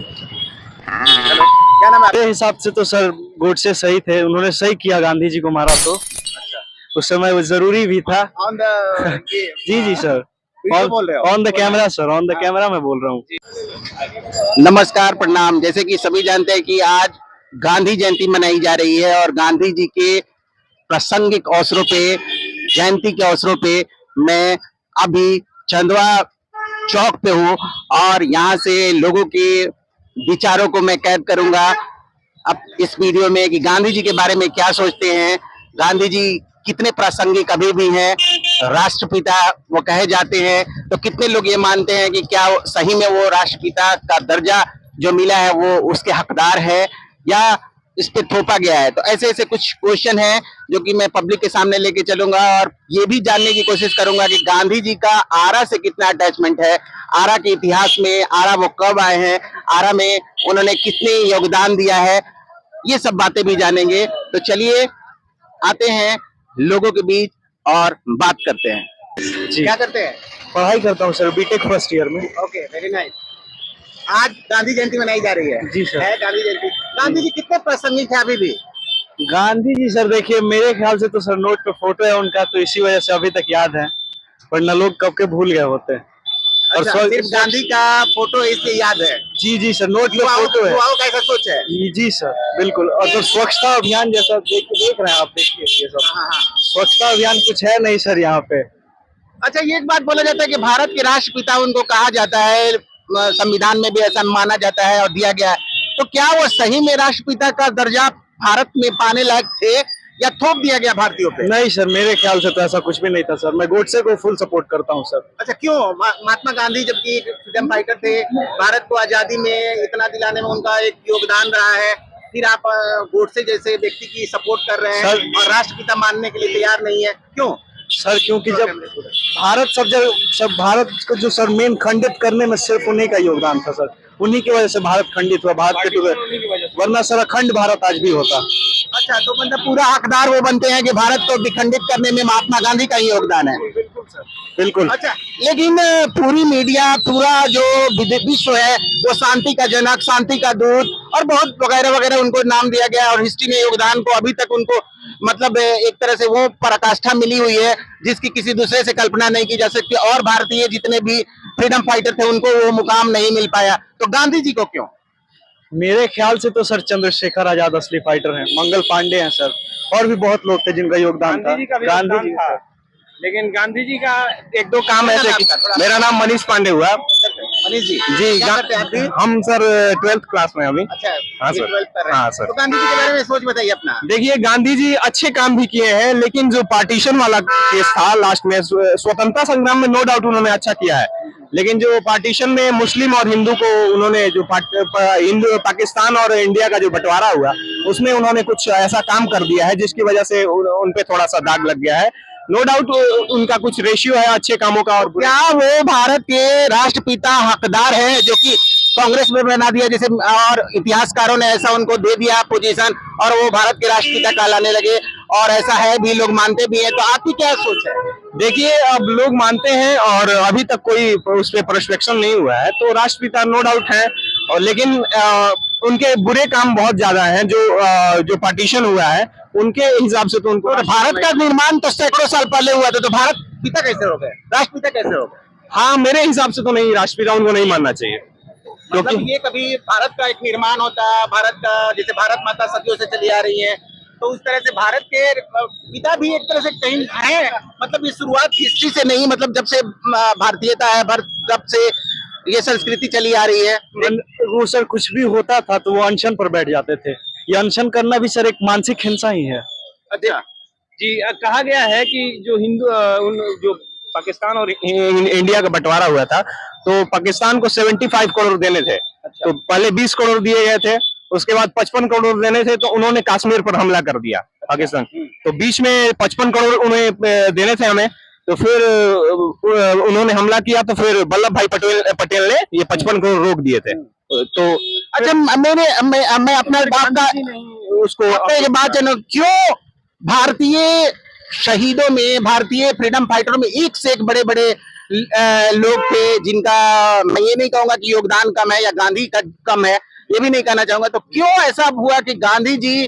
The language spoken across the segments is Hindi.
क्या नाम है मेरे हिसाब से तो सर गोडसे सही थे, उन्होंने सही किया गांधी जी को मारा तो उस समय वो जरूरी भी था। ऑन द जी जी सर, वीडियो बोल रहे हो? On the camera sir, on the camera मैं बोल रहा हूँ। नमस्कार, प्रणाम। जैसे कि सभी जानते हैं कि आज गांधी जयंती मनाई जा रही है और गांधी जी के प्रासंगिक अवसरों पे, जयंती के अवसरों पे मैं अभी चंदवा चौक पे हूँ और यहाँ से लोगों के विचारों को मैं कैद करूंगा अब इस वीडियो में कि गांधी जी के बारे में क्या सोचते हैं, गांधी जी कितने प्रासंगिक अभी भी हैं, राष्ट्रपिता वो कहे जाते हैं, तो कितने लोग ये मानते हैं कि क्या सही में वो राष्ट्रपिता का दर्जा जो मिला है वो उसके हकदार है या इस पे थोपा गया है। तो ऐसे ऐसे कुछ क्वेश्चन हैं जो कि मैं पब्लिक के सामने लेके चलूंगा और ये भी जानने की कोशिश करूंगा कि गांधी जी का आरा से कितना अटैचमेंट है, आरा के इतिहास में, आरा वो कब आए हैं, आरा में उन्होंने कितने योगदान दिया है, ये सब बातें भी जानेंगे। तो चलिए आते हैं लोगों के बीच और बात करते हैं। जी, क्या करते हैं? पढ़ाई करता हूँ सर, बीटेक फर्स्ट ईयर में। Okay, very nice. आज गांधी जयंती मनाई जा रही है। जी सर। है गांधी जयंती। गांधी जी कितने प्रासंगिक है अभी भी? गांधी जी सर देखिए, मेरे ख्याल से तो सर नोट पे फोटो है उनका, तो इसी वजह से अभी तक याद है, वरना लोग कब के भूल गए होते हैं। और अच्छा, सिर्फ गांधी का फोटो इसलिए याद है? जी जी सर, नोट पे फोटो है। युवाओं का ऐसा सोच है? जी सर, बिल्कुल। और तो स्वच्छता अभियान जैसा देख रहे हैं आप, देखिए ये सब हाँ हाँ। स्वच्छता अभियान कुछ है नहीं सर यहाँ पे। अच्छा, ये एक बात बोला जाता है कि भारत के राष्ट्रपिता उनको कहा जाता है, संविधान में भी ऐसा माना जाता है और दिया गया है, तो क्या वो सही में राष्ट्रपिता का दर्जा भारत में पाने लायक थे या थोप दिया गया भारतीयों पे? नहीं सर, मेरे ख्याल से तो ऐसा कुछ भी नहीं था सर। मैं गोडसे को फुल सपोर्ट करता हूँ सर। अच्छा, क्यों? महात्मा गांधी जबकि फ्रीडम फाइटर थे, भारत को आजादी में इतना दिलाने में उनका एक योगदान रहा है, फिर आप गोडसे जैसे व्यक्ति की सपोर्ट कर रहे हैं और राष्ट्रपिता मानने के लिए तैयार नहीं है, क्यों? सर क्योंकि जब भारत को जो सर मेन खंडित करने में सिर्फ उन्हीं का योगदान था सर, उन्हीं की वजह से भारत खंडित हुआ, भारत के टुकड़े, वरना सर अखंड भारत आज भी होता। अच्छा, तो मतलब पूरा हकदार वो बनते हैं कि भारत को विखंडित करने में महात्मा गांधी का ही योगदान है? बिल्कुल सर, बिल्कुल। अच्छा, लेकिन पूरी मीडिया, पूरा जो विश्व है वो शांति का जनक, शांति का दूत और बहुत वगैरह वगैरह उनको नाम दिया गया और हिस्ट्री में योगदान को अभी तक उनको मतलब एक तरह से वो पराकाष्ठा मिली हुई है जिसकी किसी दूसरे से कल्पना नहीं की जा सकती, और भारतीय जितने भी फ्रीडम फाइटर थे उनको वो मुकाम नहीं मिल पाया, तो गांधी जी को क्यों? मेरे ख्याल से तो सर चंद्रशेखर आजाद असली फाइटर हैं, मंगल पांडे हैं सर, और भी बहुत लोग थे जिनका योगदान था। गांधी जी का, लेकिन गांधी जी का एक दो काम ऐसे कि मेरा नाम मनीष पांडे हुआ। मनीष जी जी, क्या करते हैं आप भी? हम सर 12th क्लास में अभी। अच्छा, हाँ सर। 12th कर रहे हैं। हाँ सर। तो गांधी जी के बारे में सोच बताइए अपना। देखिए, गांधी जी अच्छे काम भी किए हैं, लेकिन जो पार्टीशन वाला केस था लास्ट में, स्वतंत्रता संग्राम में नो डाउट उन्होंने अच्छा किया है, लेकिन जो पार्टीशन में मुस्लिम और हिंदू को उन्होंने जो हिंदू पाकिस्तान और इंडिया का जो बंटवारा हुआ उसमें उन्होंने कुछ ऐसा काम कर दिया है जिसकी वजह से उन पे थोड़ा सा दाग लग गया है। नो डाउट उनका कुछ रेशियो है अच्छे कामों का। और क्या वो भारत के राष्ट्रपिता हकदार हैं जो कि कांग्रेस में बना दिया जैसे, और इतिहासकारों ने ऐसा उनको दे दिया पोजीशन और वो भारत के राष्ट्रपिता कहलाने लगे, और ऐसा है भी, लोग मानते भी हैं, तो आपकी क्या सोच है? देखिए, अब लोग मानते हैं और अभी तक कोई उस पर प्रोस्पेक्शन नहीं हुआ है, तो राष्ट्रपिता नो डाउट है, और लेकिन उनके बुरे काम बहुत ज्यादा हैं। जो पार्टीशन हुआ है उनके हिसाब से तो उनको भारत का निर्माण तो सैकड़ों साल पहले हुआ था, तो भारत पिता कैसे हो गए, राष्ट्रपिता कैसे हो गए? हाँ, मेरे हिसाब से तो नहीं, राष्ट्रपिता उनको नहीं मानना चाहिए, मतलब क्योंकि ये कभी भारत का एक निर्माण होता है, भारत का जैसे भारत माता सदियों से चली आ रही है, तो उस तरह से भारत के पिता भी एक तरह से कहीं है, मतलब ये शुरुआत हिस्ट्री से नहीं, मतलब जब से भारतीयता है, जब से ये संस्कृति चली आ रही है। वो सर कुछ भी होता था तो वो अनशन पर बैठ जाते थे, ये अनशन करना भी सर एक मानसिक हिंसा ही है। अच्छा जी, कहा गया है कि जो जो पाकिस्तान और इंडिया का बंटवारा हुआ था, तो पाकिस्तान को 75 करोड़ देने थे। अच्छा। तो पहले 20 करोड़ दिए गए थे, उसके बाद 55 करोड़ देने थे, तो उन्होंने कश्मीर पर हमला कर दिया पाकिस्तान। तो बीच में 55 करोड़ उन्हें देने थे हमें, तो फिर उन्होंने हमला किया, तो फिर वल्लभ भाई पटेल ने ये 55 करोड़ रोक दिए थे। तो अच्छा, मैं अपना बात का उसको बात जानूं, क्यों भारतीय शहीदों में, भारतीय फ्रीडम फाइटरों में एक से एक बड़े बड़े लोग थे जिनका, मैं ये नहीं कहूंगा कि योगदान कम है या गांधी का कम है, ये भी नहीं कहना चाहूंगा, तो क्यों ऐसा हुआ कि गांधी जी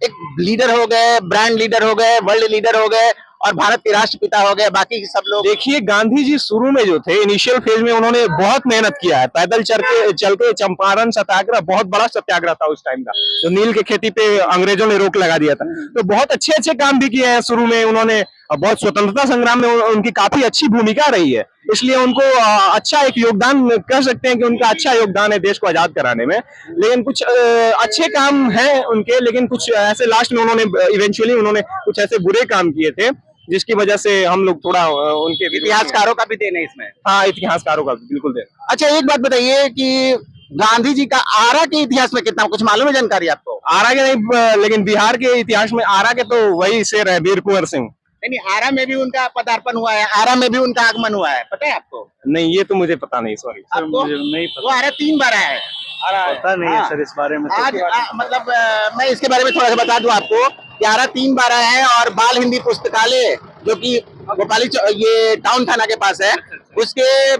एक लीडर हो गए, ब्रांड लीडर हो गए, वर्ल्ड लीडर हो गए और भारत के राष्ट्रपिता हो गए, बाकी सब लोग? देखिए, गांधी जी शुरू में जो थे, इनिशियल फेज में उन्होंने बहुत मेहनत किया है। पैदल चल के चंपारण सत्याग्रह, बहुत बड़ा सत्याग्रह था उस टाइम का, जो नील की खेती पे अंग्रेजों ने रोक लगा दिया था। तो बहुत अच्छे अच्छे काम भी किए हैं शुरू में उन्होंने, बहुत स्वतंत्रता संग्राम में उनकी काफी अच्छी भूमिका रही है, इसलिए उनको अच्छा एक योगदान कह सकते हैं कि उनका अच्छा योगदान है देश को आजाद कराने में। लेकिन कुछ अच्छे काम हैं उनके, लेकिन कुछ ऐसे लास्ट में उन्होंने इवेंचुअली उन्होंने कुछ ऐसे बुरे काम किए थे जिसकी वजह से हम लोग थोड़ा उनके इतिहासकारों का भी देना है इसमें। हाँ, इतिहासकारों का बिल्कुल देना। अच्छा, एक बात बताइए कि गांधी जी का आरा के इतिहास में कितना कुछ मालूम है, जानकारी आपको? आरा के नहीं, लेकिन बिहार के इतिहास में आरा के तो वही शेर है, वीर कुंवर सिंह। नहीं, आरा में भी उनका पदार्पण हुआ है, आरा में भी उनका आगमन हुआ है, पता है आपको? नहीं, ये तो मुझे पता नहीं, सॉरी। आपको मुझे नहीं पता। वो आरा 3 बार आया है। पता नहीं है हाँ। सर इस बारे में तो। आज मतलब मैं इसके बारे में थोड़ा सा बता दूं आपको कि आरा 3 बार आया है, और बाल हिंदी पुस्तकालय जो कि भोपाली ये टाउन थाना के पास है, उसके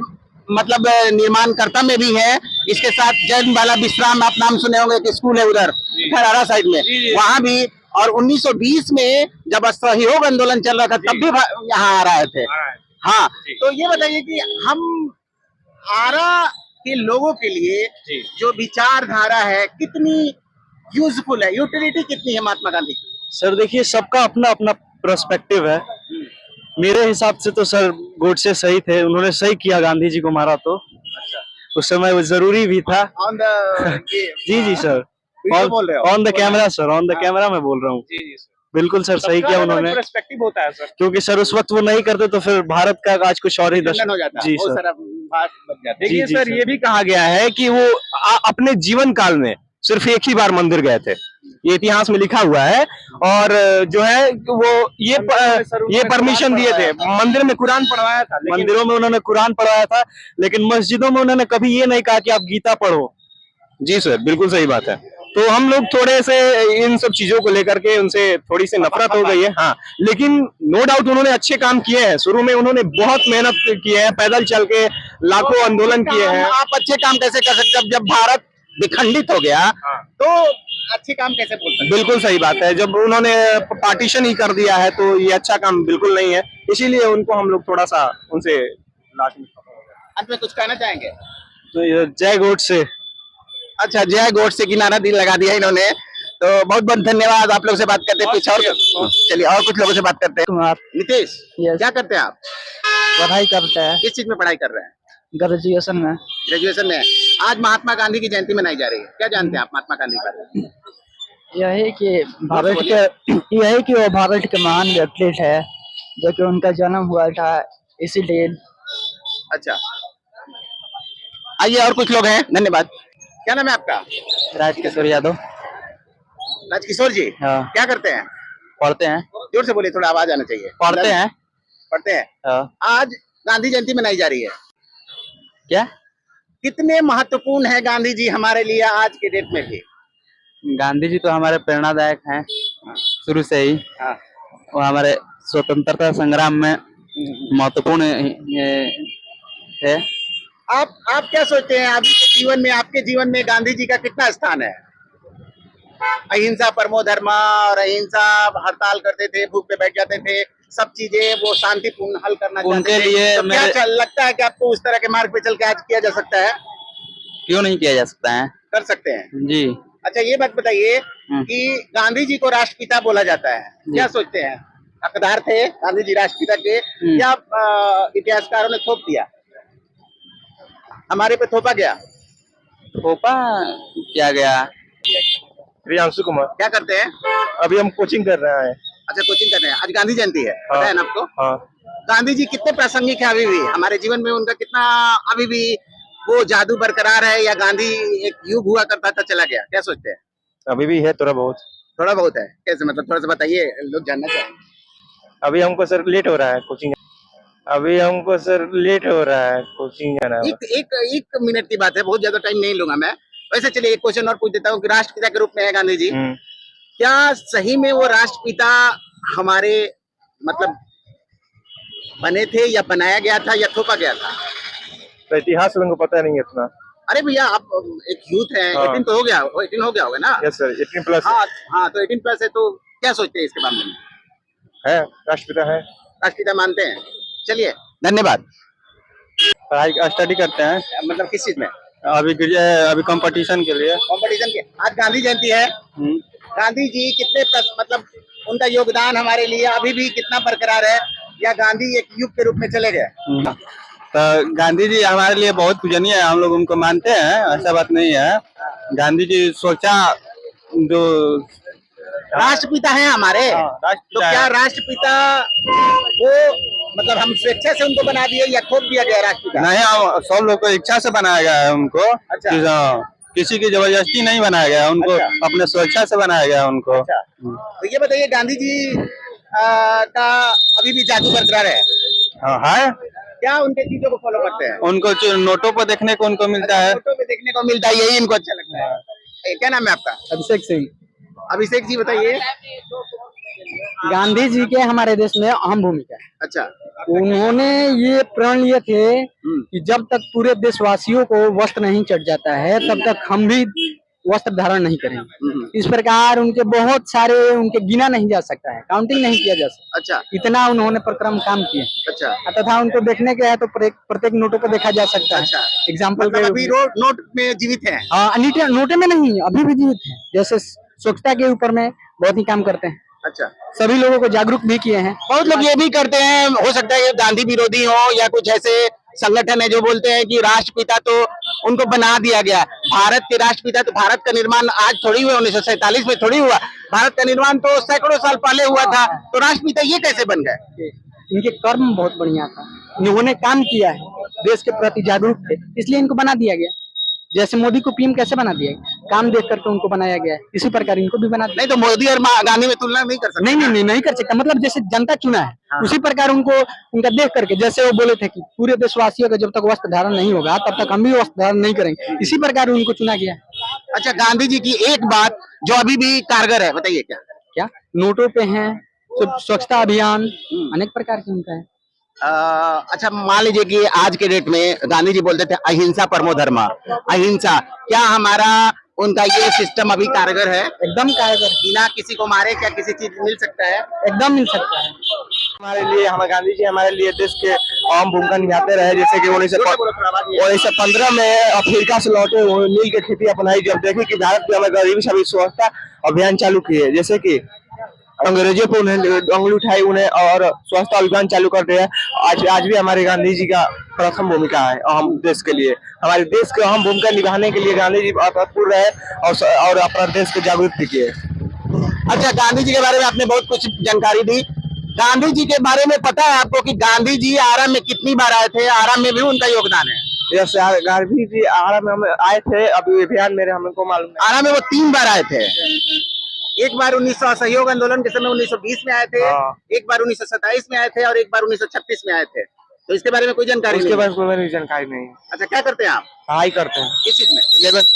मतलब निर्माणकर्ता में भी है। इसके साथ जैन बाला विश्राम, आप नाम सुने होंगे, कि स्कूल है उधर खरारा साइड में, वहां भी। और 1920 में जब असहयोग आंदोलन चल रहा था तब भी यहाँ आ रहे थे। हाँ, तो ये बताइए कि हम आरा के लोगों के लिए जो विचारधारा है कितनी यूजफुल है, यूटिलिटी कितनी है महात्मा गांधी की? सर देखिए, सबका अपना अपना पर्सपेक्टिव है। मेरे हिसाब से तो सर गोडसे सही थे, उन्होंने सही किया गांधी जी को मारा, तो उस समय वो जरूरी भी था। ऑन द जी सर, बोल रहे हो? On the camera sir, on the camera मैं बोल रहा हूँ। बिल्कुल सर, सही किया उन्होंने, पर्सपेक्टिव होता है सर। क्योंकि सर उस वक्त वो नहीं करते तो फिर भारत का आज कुछ और ही हो जाता। जी बहुत सर। सारा बात बच जाती। देखिए जी, सर, सर। ये भी कहा गया है कि वो अपने जीवन काल में सिर्फ एक ही बार मंदिर गए थे, ये इतिहास में लिखा हुआ है। और जो है वो ये परमिशन दिए थे, मंदिर में कुरान पढ़वाया था, मंदिरों में उन्होंने कुरान पढ़वाया था, लेकिन मस्जिदों में उन्होंने कभी ये नहीं कहा कि आप गीता पढ़ो। जी सर, बिल्कुल सही बात है। तो हम लोग थोड़े से इन सब चीजों को लेकर के उनसे थोड़ी सी नफरत हो गई है। हाँ, लेकिन नो डाउट उन्होंने अच्छे काम किए हैं। शुरू में उन्होंने बहुत मेहनत की है, पैदल चल के लाखों आंदोलन किए हैं। आप अच्छे काम कैसे कर सकते हैं जब भारत विखंडित हो गया? तो अच्छे काम कैसे बोल सकते हैं? बिल्कुल सही बात है, जब उन्होंने पार्टीशन ही कर दिया है तो ये अच्छा काम बिल्कुल नहीं है, इसीलिए उनको हम लोग थोड़ा सा उनसे लास्ट में। अंत में कुछ कहना चाहेंगे? तो ये जय गोडसे। अच्छा, जय गोडसे की नारा दिल लगा दिया इन्होंने, तो बहुत बहुत धन्यवाद। आप लोग से बात करते हैं कुछ और, चलिए और कुछ लोगों से बात करते हैं। नीतीश, क्या करते हैं आप? पढ़ाई करते हैं, किस चीज में पढ़ाई कर रहे हैं? ग्रेजुएशन में। ग्रेजुएशन में। आज महात्मा गांधी की जयंती मनाई जा रही है, क्या जानते हैं आप महात्मा गांधी के बारे में? यही कि वो भारत के महान व्यक्ति थे, जो कि उनका जन्म हुआ था इसीलिए। अच्छा, आइए और कुछ लोग हैं। धन्यवाद। क्या नाम है आपका? राजकिशोर यादव। राजकिशोर जी, हाँ। क्या करते हैं? पढ़ते हैं। जोर से बोलिए, थोड़ा आवाज आना चाहिए। पढ़ते हैं। पढ़ते हैं। हाँ। आज गांधी जयंती मनाई जा रही है, क्या कितने महत्वपूर्ण है गांधी जी हमारे लिए आज के डेट में भी? गांधी जी तो हमारे प्रेरणादायक हैं शुरू से ही। हाँ। वो हमारे स्वतंत्रता संग्राम में महत्वपूर्ण है। आप क्या सोचते हैं अभी के जीवन में, आपके जीवन में गांधी जी का कितना स्थान है? अहिंसा परमो धर्म, और अहिंसा, हड़ताल करते थे, भूख पे बैठ जाते थे, सब चीजें वो शांतिपूर्ण हल करना उनके चाहते थे। लिए तो क्या लगता है कि आपको उस तरह के मार्ग पे चल के आज किया जा सकता है? क्यों नहीं किया जा सकता है? कर सकते हैं जी। अच्छा, ये बात बताइए कि गांधी जी को राष्ट्रपिता बोला जाता है, क्या सोचते हैं? हकदार थे गांधी जी राष्ट्रपिता के, या इतिहासकारों ने थोप दिया, हमारे पे थोपा गया? थोपा क्या गया? प्रियांशु कुमार। क्या करते हैं? अभी हम कोचिंग कर रहे हैं। अच्छा, कोचिंग कर रहे हैं। आज गांधी जयंती है, पता है ना आपको? हाँ। गांधी जी कितने प्रासंगिक है अभी भी हमारे जीवन में? उनका कितना अभी भी वो जादू बरकरार है, या गांधी एक युग हुआ करता था चला गया? क्या सोचते हैं? अभी भी है, थोड़ा बहुत। थोड़ा बहुत है, कैसे मतलब? थोड़ा सा बताइए, लोग जानना चाहेंगे। अभी हमको सर लेट हो रहा है कोचिंग, जाना है। एक मिनट की बात है, बहुत ज्यादा टाइम नहीं लूंगा मैं। वैसे चलिए एक क्वेश्चन और पूछ देता हूँ कि राष्ट्रपिता के रूप में है गांधी जी, क्या सही में वो राष्ट्रपिता हमारे मतलब बने थे या बनाया गया था या थोपा गया था? तो इतिहास उनको पता नहीं है इतना। अरे भैया आप एक यूथ है, हाँ। 18 तो हो गया, 18 हो गया होगा ना? यस सर, 18+ हाँ हाँ, तो 18+ है तो क्या सोचते हैं इसके बारे में? है, राष्ट्रपिता है। राष्ट्रपिता मानते हैं। चलिए, धन्यवाद। पढ़ाई स्टडी करते हैं मतलब किस चीज में? अभी कंपटीशन के लिए। कंपटीशन के। आज गांधी जयंती है। गांधी जी कितने मतलब उनका योगदान हमारे लिए अभी भी कितना बरकरार है, या गांधी एक युग के रूप में चले गए? तो गांधी जी हमारे लिए बहुत पूजनीय है, हम लोग उनको मानते हैं, ऐसा बात नहीं है। गांधी जी सोचा जो राष्ट्रपिता हैं हमारे। तो क्या राष्ट्रपिता वो मतलब हम स्वेच्छा से उनको बना दिए या थोप दिया गया राष्ट्रपिता? नहीं, हम सब लोग को इच्छा से बनाया गया है उनको। अच्छा। किसी की जबरदस्ती नहीं बनाया गया उनको। अच्छा। अपने स्वेच्छा से बनाया गया उनको। अच्छा। तो ये बताइए गांधी जी का अभी भी जादू बरकरार है? हाँ है। क्या उनके चीजों को फॉलो करते हैं? उनको नोटों पर देखने को उनको मिलता है। फोटो पे देखने को मिलता है, यही इनको अच्छा लगता है। क्या नाम है आपका? अभिषेक सिंह। अभिषेक जी बताइए। गांधी जी के हमारे देश में अहम भूमिका है। अच्छा। उन्होंने ये प्रण लिए थे कि जब तक पूरे देशवासियों को वस्त्र नहीं चढ़ जाता है तब तक हम भी वस्त्र धारण नहीं करेंगे। इस प्रकार उनके बहुत सारे उनके गिना नहीं जा सकता है, काउंटिंग नहीं किया जा सकता। अच्छा। इतना उन्होंने पराक्रम काम किए। अच्छा। तथा उनको देखने के है तो प्रत्येक नोटों पर देखा जा सकता है। अच्छा। एग्जाम्पल मतलब अभी नोट में जीवित हैं? हाँ, नोटे में नहीं, अभी भी जीवित है। जैसे स्वच्छता के ऊपर में बहुत ही काम करते हैं। अच्छा। सभी लोगों को जागरूक भी किए हैं। बहुत लोग ये भी करते हैं, हो सकता है ये गांधी विरोधी हो या कुछ ऐसे संगठन है जो बोलते हैं कि राष्ट्रपिता तो उनको बना दिया गया। भारत के राष्ट्रपिता तो भारत का निर्माण आज थोड़ी हुआ, 1947 में थोड़ी हुआ। भारत का निर्माण तो सैकड़ों साल पहले हुआ था, तो राष्ट्रपिता ये कैसे बन गए? इनके कर्म बहुत बढ़िया था, इन्होंने काम किया है, देश के प्रति जागरूक थे, इसलिए इनको बना दिया गया। जैसे मोदी को पीएम कैसे बना दिया, काम देख करके उनको बनाया गया है, इसी प्रकार इनको भी बना दिया। नहीं तो मोदी और गांधी में तुलना नहीं कर सकते? नहीं कर सकता। मतलब जैसे जनता चुना है, हाँ। उसी प्रकार उनको उनका देख करके, जैसे वो बोले थे कि पूरे देशवासियों का जब तक वस्त्र धारण नहीं होगा तब तक हम भी वस्त्र धारण नहीं करेंगे, इसी प्रकार उनको चुना गया। अच्छा, गांधी जी की एक बात जो अभी भी कारगर है, बताइए क्या? नोटों पे है, स्वच्छता अभियान, अनेक प्रकार के उनका है। अच्छा, मान लीजिए कि आज के डेट में गांधी जी बोलते थे अहिंसा परमो धर्म, अहिंसा। क्या हमारा उनका ये सिस्टम अभी कारगर है? एकदम कारगर। बिना किसी को मारे क्या किसी चीज मिल सकता है? एकदम मिल सकता है। हमारे लिए, हमारे गांधी जी हमारे लिए देश के अहम भूमिका निभाते रहे। जैसे कि 1915 में अफ्रीका से लौटे नील की खेती अपनाई। जब देखे कि भारत में हमें गरीबी सभी स्वच्छता अभियान चालू किए, जैसे कि अंग्रेजों पर उन्हें उंगली उठाई उन्हें और स्वच्छता अभियान चालू कर दिया। आज भी हमारे गांधी जी का प्रथम भूमिका है अहम देश के लिए। हमारे देश की अहम भूमिका निभाने के लिए गांधी जी तत्पर रहे और अपना देश को जागरूक भी किए। अच्छा, गांधी जी के बारे में आपने बहुत कुछ जानकारी दी। गांधी जी के बारे में पता है आपको कि गांधी जी आरा में कितनी बार आए थे? आरा में भी उनका योगदान है। यस, गांधी जी आरा में हम आए थे, अभी अभियान मेरे हमको मालूम है। आरा में वो 3 बार आए थे। एक बार 1900 असहयोग आंदोलन के समय 1920 में आए थे, एक बार 1927 में आए थे और एक बार 1936 में आए थे। तो इसके बारे में कोई जानकारी उसके बारे में कोई जानकारी नहीं। अच्छा, क्या करते हैं आप? पढ़ाई करते हैं। किस चीज में? 11th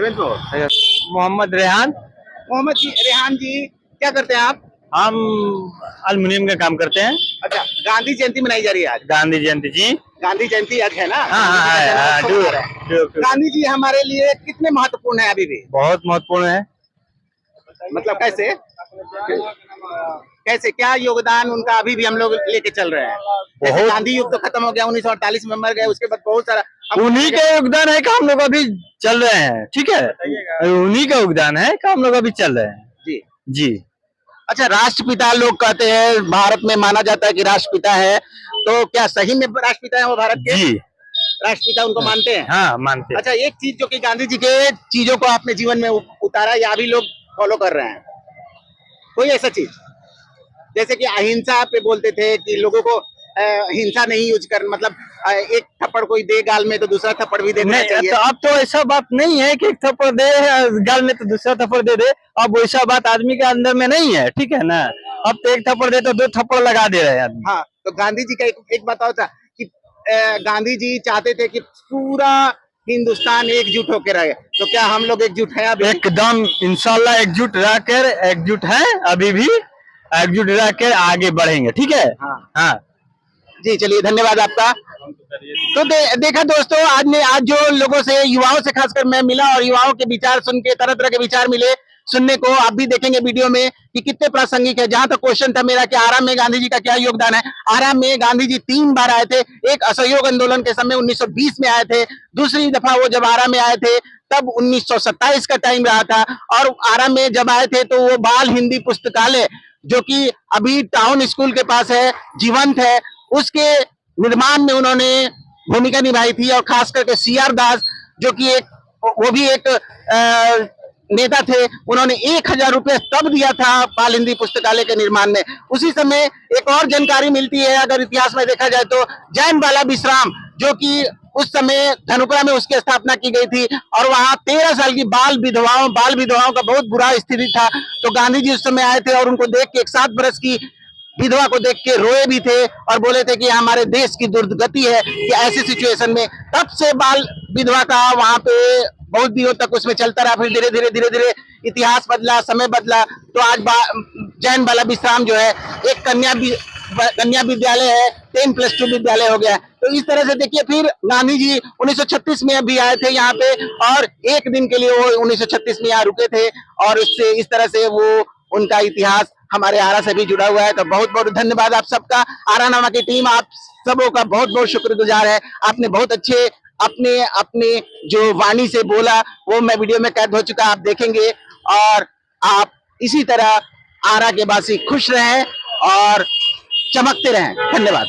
में हो? मोहम्मद रेहान। मोहम्मद जी, रेहान जी, क्या करते हैं आप? हम अल्युमिनियम का काम करते हैं। अच्छा, गांधी जयंती मनाई जा रही है आज। गांधी जयंती जी। गांधी जयंती आज है ना? हाँ, गांधी जी हमारे लिए कितने महत्वपूर्ण है अभी भी? बहुत महत्वपूर्ण है। मतलब कैसे कैसे क्या योगदान उनका अभी भी हम लोग लेके चल रहे हैं? जैसे गांधी युग तो खत्म हो गया, 1948 में मर गए, उसके बाद बहुत सारा उन्हीं का योगदान है कि हम लोग अभी चल रहे हैं। ठीक है, उन्हीं का योगदान है कि हम लोग अभी चल रहे हैं। जी जी। अच्छा, राष्ट्रपिता लोग कहते हैं, भारत में माना जाता है कि राष्ट्रपिता है, तो क्या सही में राष्ट्रपिता है वो भारत के? जी, राष्ट्रपिता उनको मानते हैं? हाँ, मानते हैं। अच्छा, एक चीज जो कि गांधी जी के चीजों को आपने जीवन में उतारा या अभी लोग फॉलो कर रहे हैं, कोई ऐसा चीज जैसे कि अहिंसा पे बोलते थे कि लोगों को हिंसा नहीं यूज कर, मतलब एक थप्पड़ कोई दे गाल में तो दूसरा थप्पड़ भी देना चाहिए। तो अब तो ऐसा बात नहीं है कि एक थप्पड़ दे गाल में तो दूसरा थप्पड़ दे दे। अब वैसा बात आदमी के अंदर में नहीं है। ठीक है ना? अब तो एक थप्पड़ दे तो 2 थप्पड़ लगा दे रहे हैं आदमी। हाँ, तो गांधी जी का एक बताओ था कि गांधी जी चाहते थे कि पूरा हिंदुस्तान एकजुट होकर रहे, तो क्या हम लोग एकजुट हैं अभी? एकदम इंशाल्लाह एकजुट है, अभी भी एकजुट रहकर आगे बढ़ेंगे। ठीक है? हाँ। हाँ। जी चलिए, धन्यवाद आपका। तो देखा दोस्तों, आज जो लोगों से, युवाओं से खासकर मैं मिला और युवाओं के विचार सुन के तरह तरह के विचार मिले सुनने को। आप भी देखेंगे वीडियो में कि कितने प्रासंगिक है। जहां तक क्वेश्चन था मेरा कि आराम में गांधी जी का क्या योगदान है, आराम में गांधी जी 3 बार आए थे। एक असहयोग आंदोलन के समय 1920 में आए थे, दूसरी दफा वो जब आराम में आए थे तब 1927 का टाइम रहा था, और आराम में जब आए थे तो वो बाल हिंदी पुस्तकालय जो कि अभी टाउन स्कूल के पास है, जीवंत है, उसके निर्माण में उन्होंने भूमिका निभाई थी। और खास करके CR दास जो कि वो भी एक नेता थे, उन्होंने 1000 रुपये तब दिया था बाल हिंदी पुस्तकालय के निर्माण में। उसी समय एक और जानकारी मिलती है, अगर इतिहास में देखा जाए तो जैन बाला विश्राम जो कि उस समय धनुकरा में उसकी स्थापना की गई थी, और वहां 13 साल की बाल विधवाओं का बहुत बुरा स्थिति था। तो गांधी जी उस समय आए थे और उनको देख के, एक 7 वर्ष की विधवा को देख के रोए भी थे और बोले थे कि हमारे देश की दुर्गति है कि ऐसी सिचुएशन में। तब से बाल विधवा का वहां पे बहुत दिनों तक उसमें चलता रहा। फिर धीरे धीरे इतिहास बदला, समय बदला, तो आज जैन बाला विश्राम जो है एक कन्या विद्यालय है, 10+2 विद्यालय हो गया। तो इस तरह से देखिए, फिर गांधी जी 1936 में भी आए थे यहाँ पे, और एक दिन के लिए वो 1936 में यहाँ रुके थे, और उससे इस तरह से वो उनका इतिहास हमारे आरा से भी जुड़ा हुआ है। तो बहुत बहुत धन्यवाद आप सबका। आरानामा की टीम आप सबों का बहुत बहुत शुक्रगुजार है। आपने बहुत अच्छे अपने जो वाणी से बोला वो मैं वीडियो में कैद हो चुका, आप देखेंगे। और आप इसी तरह आरा के वासी खुश रहें और चमकते रहें। धन्यवाद।